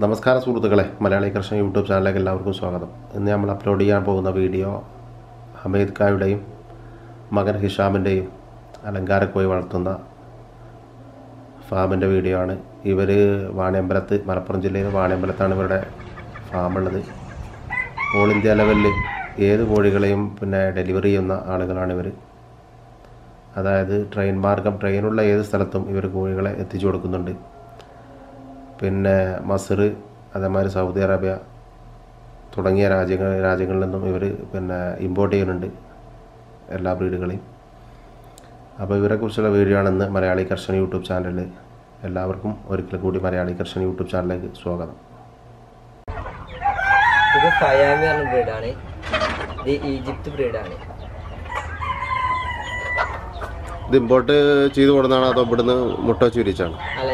നമസ്കാരം സുഹൃത്തുക്കളെ, മലയാളി കർഷകൻ യൂട്യൂബ് ചാനലിലേക്ക് എല്ലാവർക്കും സ്വാഗതം. ഇന്ന് നമ്മൾ അപ്ലോഡ് ചെയ്യാൻ പോകുന്ന വീഡിയോ ഹമീദ് ഖായുടെയും മകൻ ഹിഷാമിൻ്റെയും അലങ്കാരക്കോഴി വളർത്തുന്ന ഫാമിൻ്റെ വീഡിയോ ആണ്. ഇവർ വാണിയമ്പലത്ത്, മലപ്പുറം ജില്ലയിൽ വാണിയമ്പലത്താണ് ഇവരുടെ ഫാമുള്ളത്. ഓൾ ഇന്ത്യ ലെവലിൽ ഏത് കോഴികളെയും ഡെലിവറി ചെയ്യുന്ന ആളുകളാണ് ഇവർ. അതായത് ട്രെയിൻ മാർഗം, ട്രെയിനുള്ള ഏത് സ്ഥലത്തും ഇവർ കോഴികളെ എത്തിച്ചു കൊടുക്കുന്നുണ്ട്. മസർ, അതേമാതിരി സൗദി അറേബ്യ തുടങ്ങിയ രാജ്യങ്ങളിൽ നിന്നും ഇവർ ഇമ്പോർട്ട് ചെയ്യുന്നുണ്ട് എല്ലാ ബ്രീഡുകളെയും. അപ്പോൾ ഇവരെക്കുറിച്ചുള്ള വീഡിയോ ആണെന്ന് മലയാളി കർഷകൻ യൂട്യൂബ് ചാനലിൽ. എല്ലാവർക്കും ഒരിക്കൽ കൂടി മലയാളി കർഷകൻ യൂട്യൂബ് ചാനലിലേക്ക് സ്വാഗതം. ഇത് ഫയാമി പറഞ്ഞ ബ്രീഡാണ്. ഇത് ഈജിപ്ത് ബ്രീഡാണ്. ഇത് ഇമ്പോർട്ട് ചെയ്ത് കൊടുക്കുന്നതാണോ അതോ ഇവിടുന്ന് മുട്ട ചുരിച്ചാണ്? അല്ല,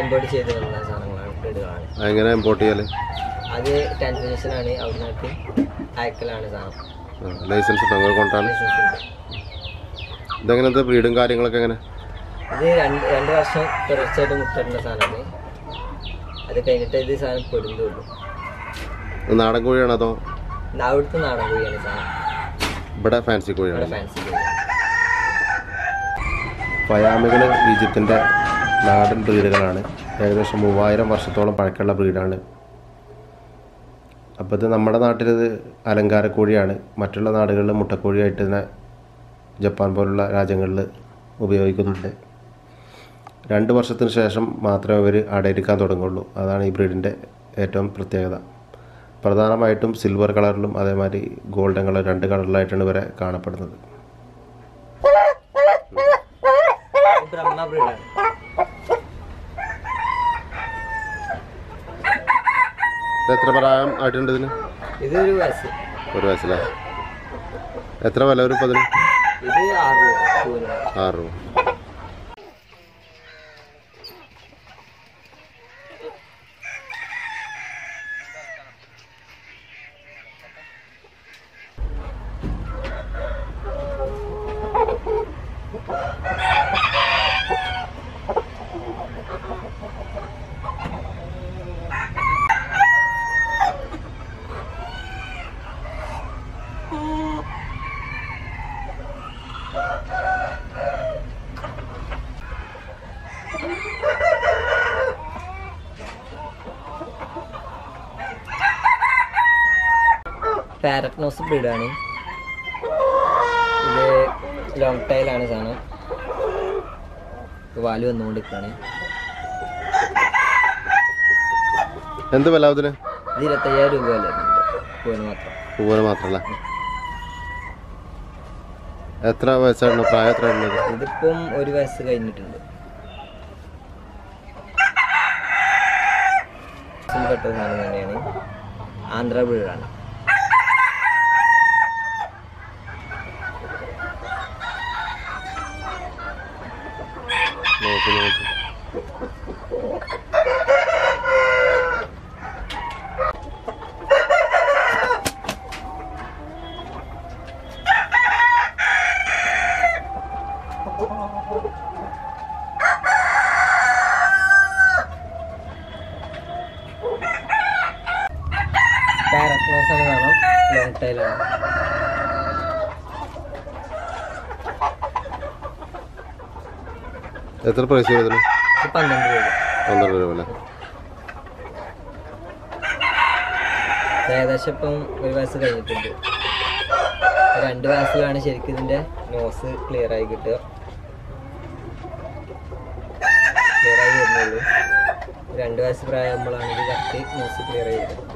ഇമ്പോർട്ട് ചെയ്ത് കൊണ്ടുവന്ന സാധനങ്ങളാണ്, ബ്രീഡുകളാണ്. എങ്ങനെ ഇമ്പോർട്ട് ചെയ്യൽ? അത് ട്രാൻസ്മിഷനാണ്, അവിടുന്ന് അയക്കലാണ് സാധനം. ലൈസൻസ് ഉണ്ടോ കൊണ്ടാണ്? ഇതെങ്ങനത്തെ ബ്രീഡും കാര്യങ്ങളൊക്കെ എങ്ങനെ? ഇത് രണ്ട് വർഷം തുടർച്ചയായിട്ട് മുട്ടിടുന്ന സാധനമാണ്. അത് കഴിഞ്ഞിട്ട് ഇത് സാധനം പൊരുന്നുള്ളൂ. നാടൻ കോഴിയാണോ അതോ? അവിടുത്തെ നാടൻ കോഴിയാണ് സാധനം. ഇവിടെ ഫാൻസി കോഴിയാണ്. ഫാൻസി കോഴി. ഫയാമികൾ ഈജിപ്തിൻ്റെ നാടൻ ബ്രീഡുകളാണ്. ഏകദേശം 3000 വർഷത്തോളം പഴക്കമുള്ള ബ്രീഡാണ്. അപ്പോൾ ഇത് നമ്മുടെ നാട്ടിലിത് അലങ്കാരക്കോഴിയാണ്. മറ്റുള്ള നാടുകളിൽ മുട്ടക്കോഴിയായിട്ട് തന്നെ ജപ്പാൻ പോലുള്ള രാജ്യങ്ങളിൽ ഉപയോഗിക്കുന്നുണ്ട്. 2 വർഷത്തിന് ശേഷം മാത്രമേ ഇവർ അടയിരിക്കാൻ തുടങ്ങുള്ളൂ. അതാണ് ഈ ബ്രീഡിൻ്റെ ഏറ്റവും പ്രത്യേകത. പ്രധാനമായിട്ടും സിൽവർ കളറിലും അതേമാതിരി ഗോൾഡൻ കളർ, 2 കളറിലായിട്ടാണ് ഇവരെ കാണപ്പെടുന്നത്. ബ്രഹ്മ ബ്രീഡാണ്. എത്ര പ്രായം ആയിട്ടുണ്ട് ഇതിന്? ഇത് 1 വയസ്സ്. 1 വയസ്സല്ലേ? എത്ര വില വരും ഇപ്പോൾ അതിന്? ഇത് 6 രൂപ. 6 രൂപ. പാരറ്റ് നോസ് ബ്രീഡാണ്. ഇത് ലോങ് ടൈലാണ് സാധനം. വാല് വന്നുകൊണ്ടിരിക്കുകയാണ്. എന്ത് വില അതിന്? ഇത് 25,000 രൂപ വില പൂവിന് മാത്രം. പൂവിന് മാത്രമല്ല? എത്ര വയസ്സായിരുന്നു? പ്രായം എത്ര ഉള്ളത്? ഇതിപ്പം 1 വയസ്സ് കഴിഞ്ഞിട്ടുണ്ട്. പെട്ട സാധനം തന്നെയാണ്. ആന്ധ്ര ബ്രീഡാണ്. പാരറ്റ് നോസ് ആണ് കാണാം. ലോങ് ടൈലാണ്. എത്ര പ്രൈസ് വരുന്നത്? 12 രൂപ. 12 രൂപ അല്ലേ? ഏകദേശം ഇപ്പം 1 വയസ്സ് കഴിഞ്ഞിട്ടുണ്ട്. 2 വയസ്സിലാണ് ശരിക്കും ഇതിൻ്റെ നോസ് ക്ലിയർ ആയി കിട്ടുക. ക്ലിയർ ആയി വരുന്നുള്ളൂ. 2 വയസ്സ് പ്രായമാകുമ്പോഴാണ് ഇത് കറക്റ്റ് നോസ് ക്ലിയർ ആയി കിട്ടുക.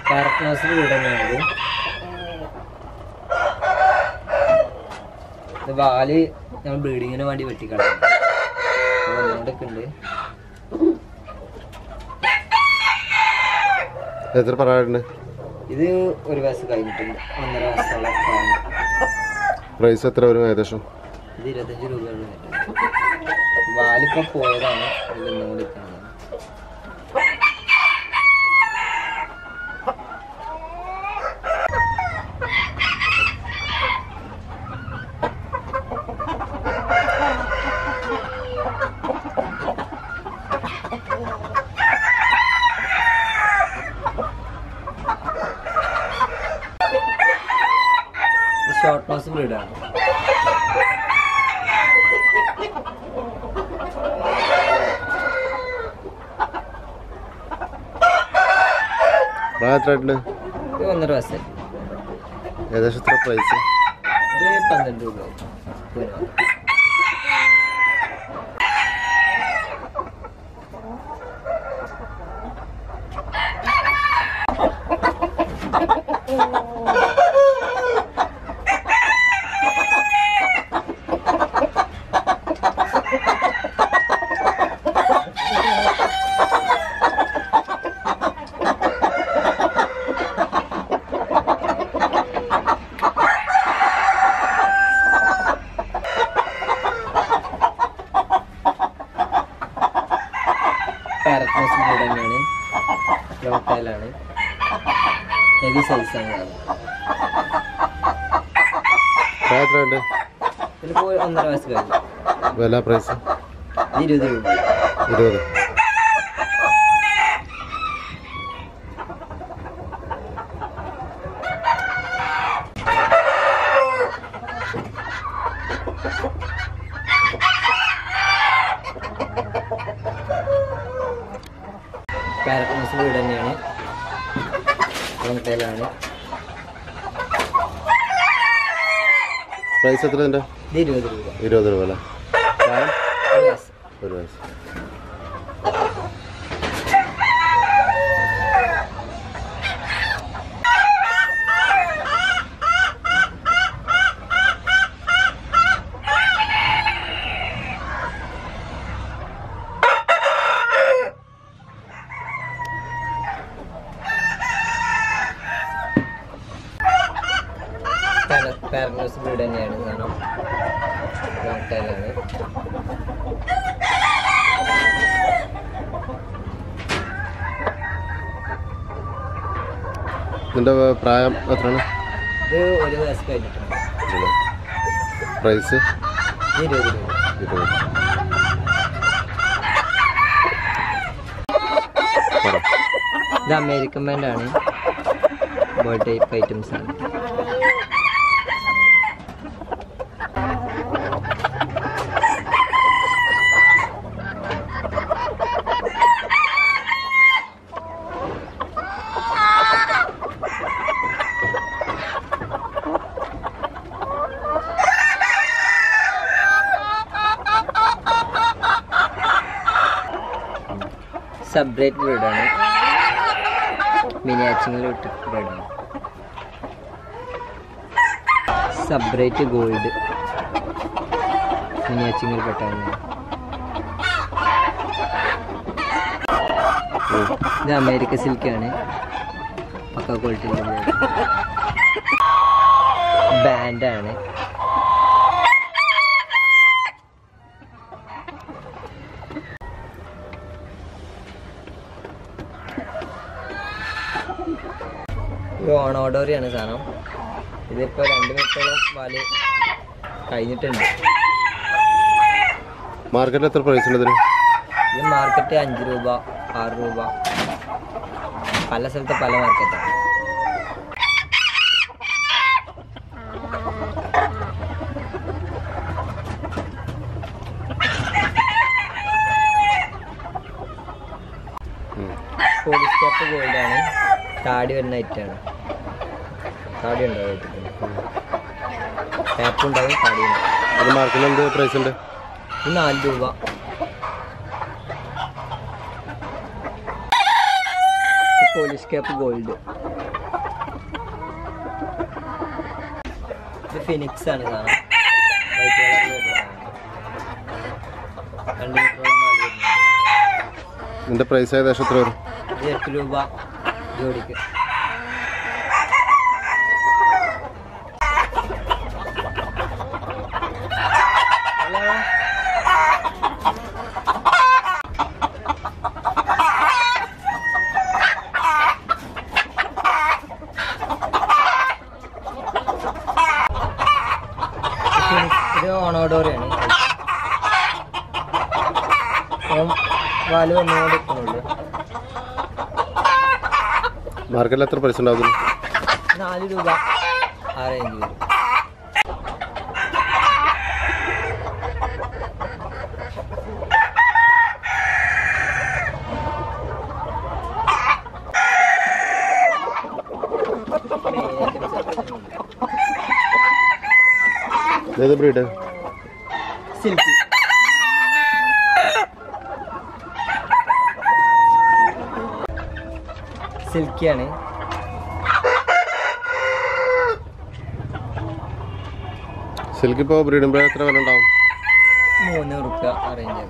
പാരറ്റ് നോസ് ബ്രീഡാണ്. ഇത് വാല് നമ്മൾ ബ്രീഡിങ്ങിന് വേണ്ടി വെട്ടിക്കളയാം. വന്നുകൊണ്ടൊക്കെയുണ്ട്. എത്ര പറയാറുണ്ട്? ഇത് 1 വയസ്സ് കഴിഞ്ഞിട്ടുണ്ട്. 1.5 വയസ്സുള്ള. പ്രൈസ് എത്ര വരും ഏകദേശം? ഇത് 25 രൂപയാണ്. വാലിപ്പം പോയതാണ്, ഇതൊന്നും കൂടി കാണാം. ഷോർട്ട് നോസ് ബ്രീഡാണ്. എത്രയായിട്ടുണ്ട്? ഇത് 1.5 വയസ്സായി. ഏകദേശം എത്ര പ്രൈസ്? ഇത് 12 രൂപ. പാരറ്റ് നോസ് ബ്രീഡ് തന്നെയാണ്. ലോക്കലാണ്. ഹെവി സൈസാണ്. എത്രയുണ്ട്? ഇതിലിപ്പോൾ 1.5 വയസ്സ് കഴിഞ്ഞു. വില പ്രൈസ്? 20 രൂപ. 20. പാരറ്റ് നോസ് ബ്രീഡ് തന്നെയാണ്. ലോക്കലാണ്. പ്രൈസ് എത്ര ഉണ്ട്? 20 രൂപ. 20 രൂപ അല്ലേ? പ്രായം? 1 വയസ്സ്. 1 വയസ്സ്. പാരറ്റ് നോസ് ബ്രീഡ് തന്നെയാണ് സാധനം. ലോക്കലാണ്. ഇതിൻ്റെ പ്രായം എത്രയാണ്? ഇത് 1 വയസ്സ് കഴിഞ്ഞിട്ടുണ്ട്. പ്രൈസ്? 20 രൂപ. 20. ഇത് അമേരിക്കൻ ബാൻഡാണ്. ബേർഡ് ടൈപ്പ് ഐറ്റംസ് ആണ്. സബ്രേറ്റ് ബ്രീഡാണ്. മിനിയാച്ചിങ്ങിൽ ഇട്ട ബ്രീഡാണ്. സബ്രേറ്റ് ഗോൾഡ് മിനിയാച്ചിങ്ങിൽ പെട്ടാണ്. ഇത് അമേരിക്ക സിൽക്കാണ്. പക്ക ക്വാളിറ്റി ബാൻഡാണ്. ഇത് ഓണോഡോറിയാണ് സാധനം. ഇതിപ്പോൾ 2 മിനിറ്റോളം പാല് കഴിഞ്ഞിട്ടുണ്ട്. മാർക്കറ്റിൽ എത്ര പ്രൈസ് ഉണ്ട് ഇതിന്? ഇത് മാർക്കറ്റ് 5 രൂപ, 6 രൂപ. പല സ്ഥലത്ത് പല മാർക്കറ്റാണ്. പോളിഷ് ക്യാപ്പ് ഗോൾഡാണ്. താടി വരുന്ന ഐറ്റാണ്. താടി ഉണ്ടാവും. ക്യാപ്പ് ഉണ്ടാവും, താടി ഉണ്ടാവും. ഇത് മാർക്കറ്റിൽ എന്ത് പ്രൈസ് ഉണ്ട്? ഇത് 4 രൂപ. Polish cap gold. ഇത് ഫിനിക്സ് ആണ് സാധനം. വൈറ്റ് കളറിൽ വരുന്നതാണ്. 2 മീറ്ററോളം പാല് വരുന്നുണ്ട്. ഇതിൻ്റെ പ്രൈസ് ഏകദേശം എത്ര വരും? ഇത് 8 രൂപ ജോഡിക്ക്. പാല് വന്നുകൊണ്ടിരിക്കുന്നുള്ളൂ. മാർക്കറ്റിൽ എത്ര പൈസ ഉണ്ടാകും? 4 രൂപ ആ റേഞ്ച് വരും. ഏത് ബ്രീഡ്? സിൽക്കി. സിൽക്കിയാണ്. സിൽക്ക് ഇപ്പോൾ ബ്രീഡിംഗ് എത്ര വില ഉണ്ടാവും? 3 രൂപ ആ റേഞ്ച്.